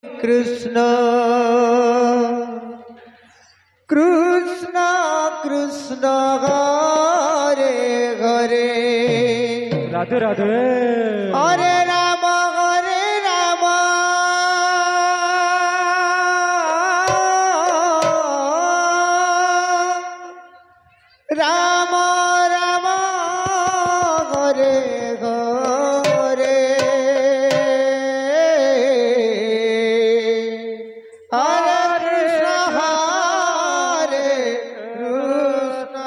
कृष्ण कृष्ण कृष्ण हरे हरे राधे राधे हरे राम राम राम हरे हरे हरे कृष्ण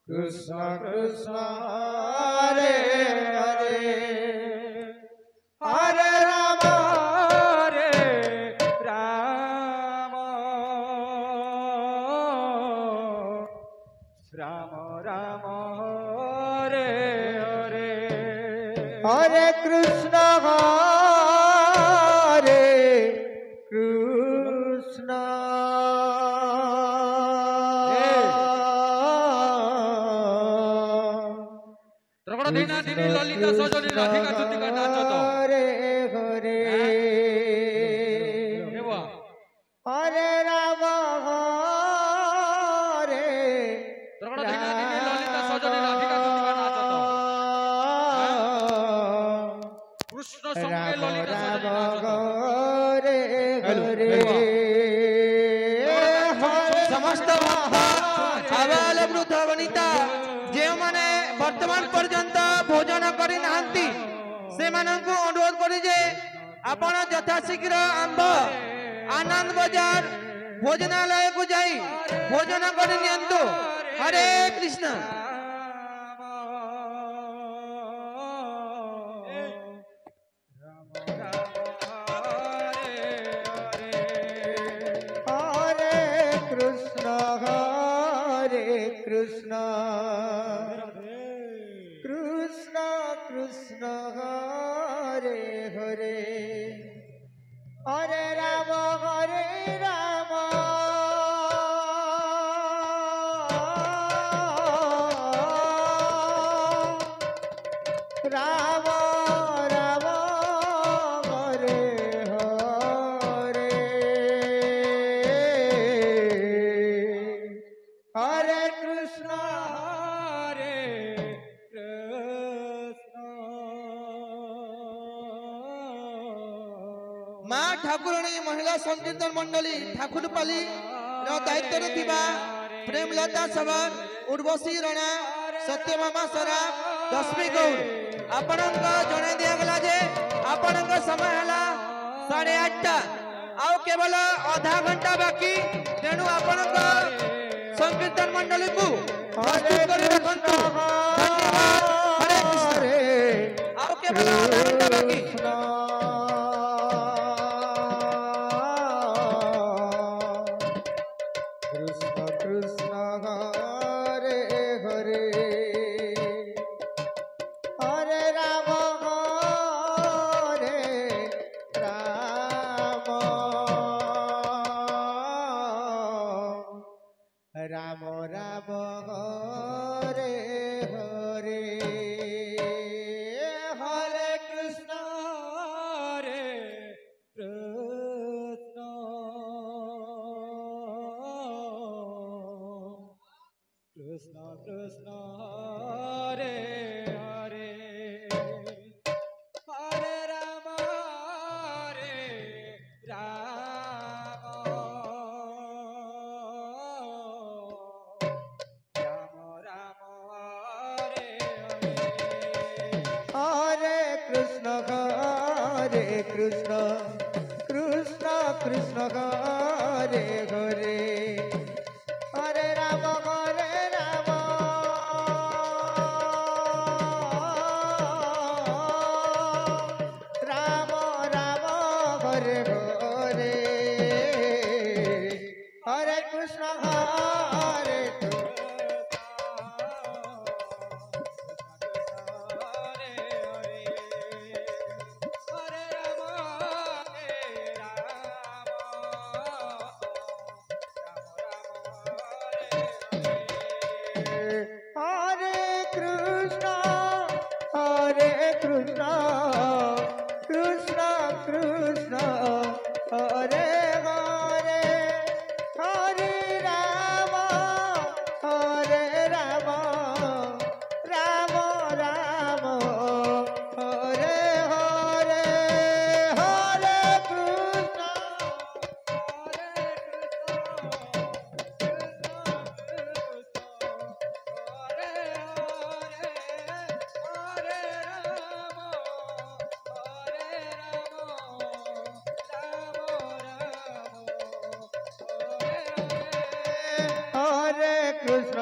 कृष्ण कृष्ण हरे हरे हरे राम राम राम हरे हरे हरे कृष्ण हरे कृष्ण ত্রগড় দিনা দিনী ললিতা সজনী রাধিকা চন্দিকা নাচত हरे हरे দেবা हरे राम हरे ত্রগড় দিনা দিনী ললিতা সজনী রাধিকা চন্দিকা নাচত কৃষ্ণ সঙ্গে ললিতা সজনী নাচত हरे हरे समस्त आबाल वृद्ध वनिता जे माने वर्तमान पर्यंत भोजन करि नाहंती से मानंकु अनुरोध करी जे आपण यथाशीघ्र आंब आनंद बाजार भोजनालय को जाई भोजन करि नियंतु हरे कृष्ण हरे कृष्ण कृष्ण कृष्ण हरे हरे हरे राम राम राम हरे हरे हरे कृष्ण माँ ठाकुराणी महिला संकीर्तन मंडली ठाकुरपाली दायित्व प्रेमलता सबर उर्वशी रणा सत्यभामा सरा दशमी गौड़ आपण जन दिगला जे आपण समय है 8:30 आउ केवल आधा घंटा बाकी तेणु आपण संकीर्तन मंडली को प्रस्तुत करि रखंतु हरे कृष्ण आउ केवल आधा घंटा बाकी कृष्ण कृष्ण हरे हरे हरे राम राम राम हरे हरे हरे कृष्ण कृष्ण कृष्ण हरे हरे हरे राम राम राम हरे हरे कृष्ण कृष्ण कृष्ण हरे हरे हरे राम राम राम हरे हरे हरे कृष्ण हरे हरे कृष्ण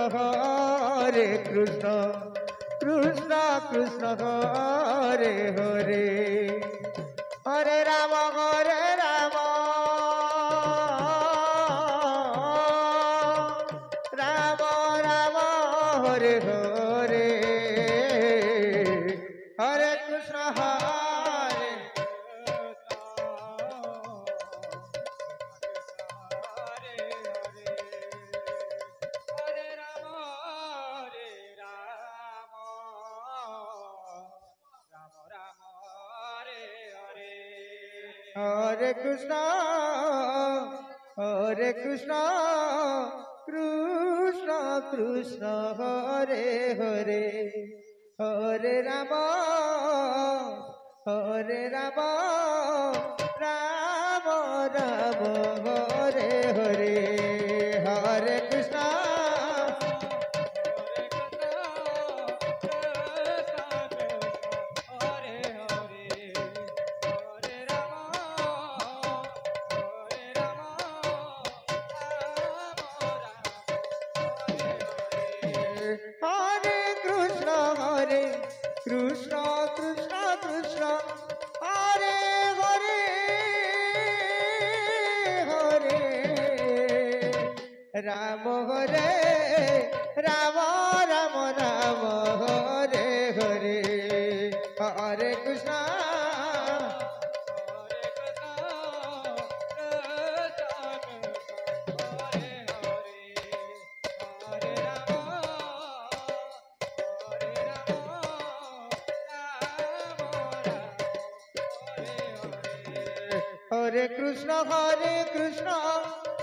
হরে কৃষ্ণ কৃষ্ণ কৃষ্ণ হরে হরে হরে রাম রাম রাম হরে হরে হরে কৃষ্ণ হরে হরে কৃষ্ণ কৃষ্ণ কৃষ্ণ হরে হরে হরে রাম রাম রাম হরে হরে হরে কৃষ্ণ হরে কৃষ্ণ কৃষ্ণ কৃষ্ণ হরে হরে হরে রাম হরে রাম রাম রাম হরে হরে হরে কৃষ্ণ হরে কৃষ্ণ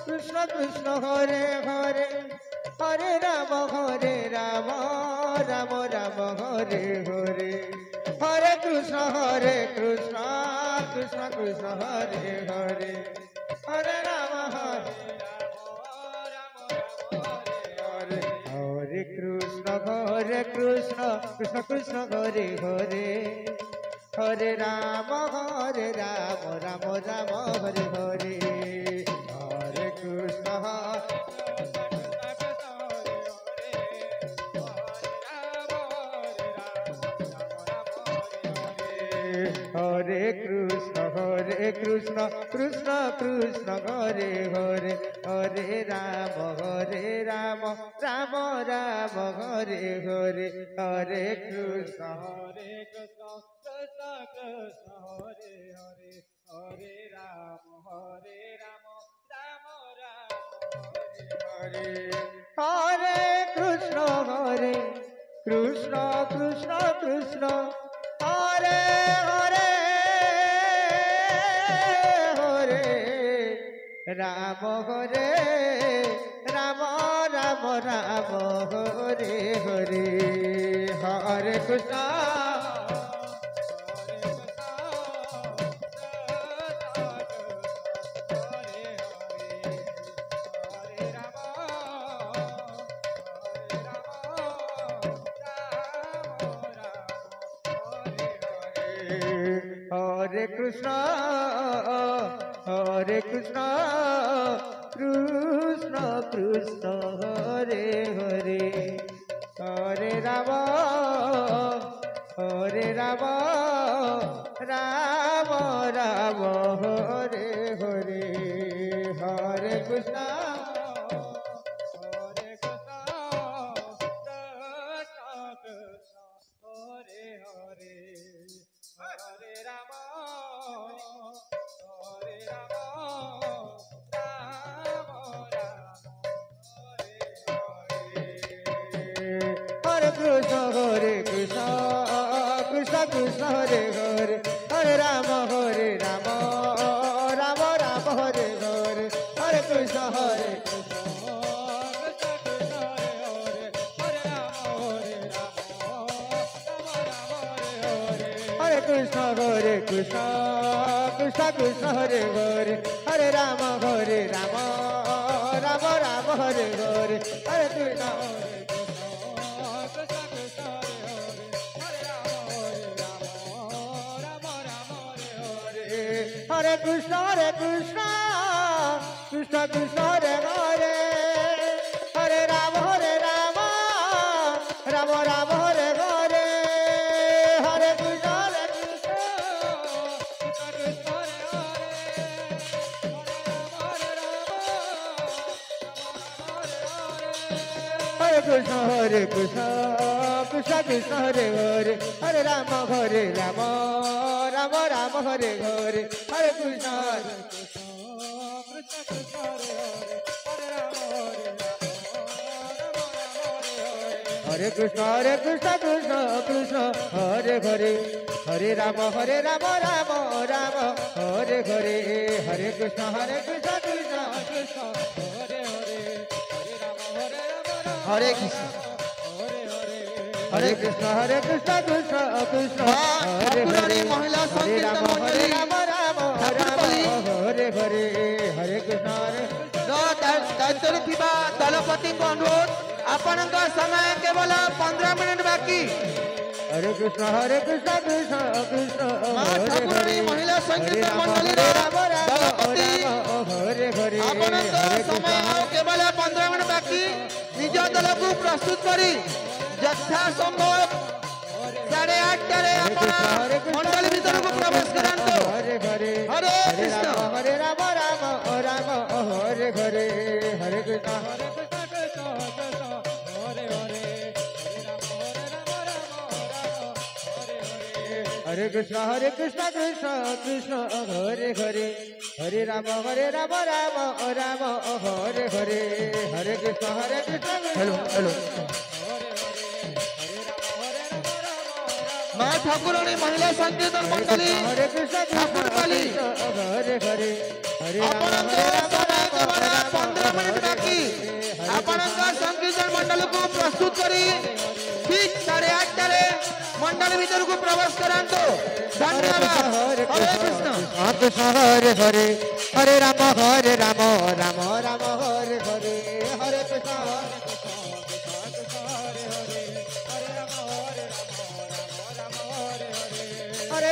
কৃষ্ণ কৃষ্ণ হরে হরে হরে রাম রাম রাম হরে হরে হরে কৃষ্ণ কৃষ্ণ কৃষ্ণ হরে হরে হরে রাম হরে হরে কৃষ্ণ কৃষ্ণ কৃষ্ণ হরে হরে হরে রাম রাম রাম হরে হরে হরে কৃষ্ণ হরে কৃষ্ণ কৃষ্ণ কৃষ্ণ হরে হরে হরে রাম রাম রাম হরে হরে হরে কৃষ্ণ হরে কৃষ্ণ কৃষ্ণ কৃষ্ণ হরে হরে হরে রাম রাম রাম হরে হরে হরে কৃষ্ণ হরে কৃষ্ণ কৃষ্ণ কৃষ্ণ হরে হরে হরে রাম রাম রাম হরে হরে হরে কৃষ্ণ হরে কৃষ্ণ কৃষ্ণ হরে হরে হরে রাম রাম রাম হরে হরে হরে কৃষ্ণ হরে কৃষ্ণ কৃষ্ণ হরে হরে হরে রাম রাম রাম হরে হরে হরে কৃষ্ণ হরে Krishna Krishna Krishna Hare Hare Hare Ram Krishna Krishna Krishna Hare Hare Hare Rama Rama Rama Hare Hare Hare Krishna Hare Krishna Krishna Krishna Hare Hare Hare Rama Rama Rama Hare Hare Hare Krishna Krishna Krishna हरे Krishna Hare Krishna Krishna Krishna Hare Thakurani Hare महिला Hare संकीर्तन Rama मंडली Rama Rama Hare Hare Hare Krishna दायित्व थिबा दलपति को अनुरोध आपनक समय केवल 15 minute बाकी Hare Krishna Krishna Krishna मां Hare ठाकुरानी Hare महिला Hare संकीर्तन Rama मंडली Rama दलपति Rama Hare Hare आपनक Hare समय Krishna आउ केवल 15 मिनट बाकी निज दल को प्रस्तुत करी यथा संभव 8:30 टारे आपण मंडल भीतर को प्रवेश करंतो Hare Hare हरे Krishna Hare Rama Rama Hare Hare Hare Krishna Hare Krishna Krishna Krishna Hare Hare Hare Rama Rama Hare Hare Hare Krishna hello hello मां ठाकुरानी महिला संकीर्तन मंडली Hare Krishna ठाकुर काली Hare Hare Hare आपनक समय केवल 15 मिनट बाकी आपनक संकीर्तन मंडल को प्रस्तुत करी ठीक 8:30 टारे मंडल भीतर को प्रवेश करंतो धन्यवाद हरे Krishna Krishna Hare Hare Hare Rama Rama Hare Hare Hare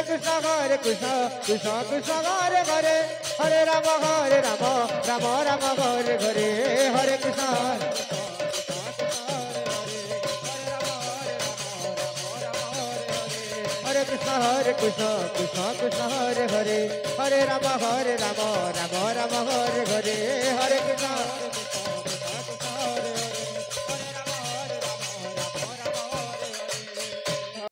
Krishna Hare Krishna Krishna Krishna Hare Hare Hare Rama Rama Hare Hare Hare Krishna Hare Krishna Krishna Krishna Hare Hare Hare Rama Rama Hare Hare Hare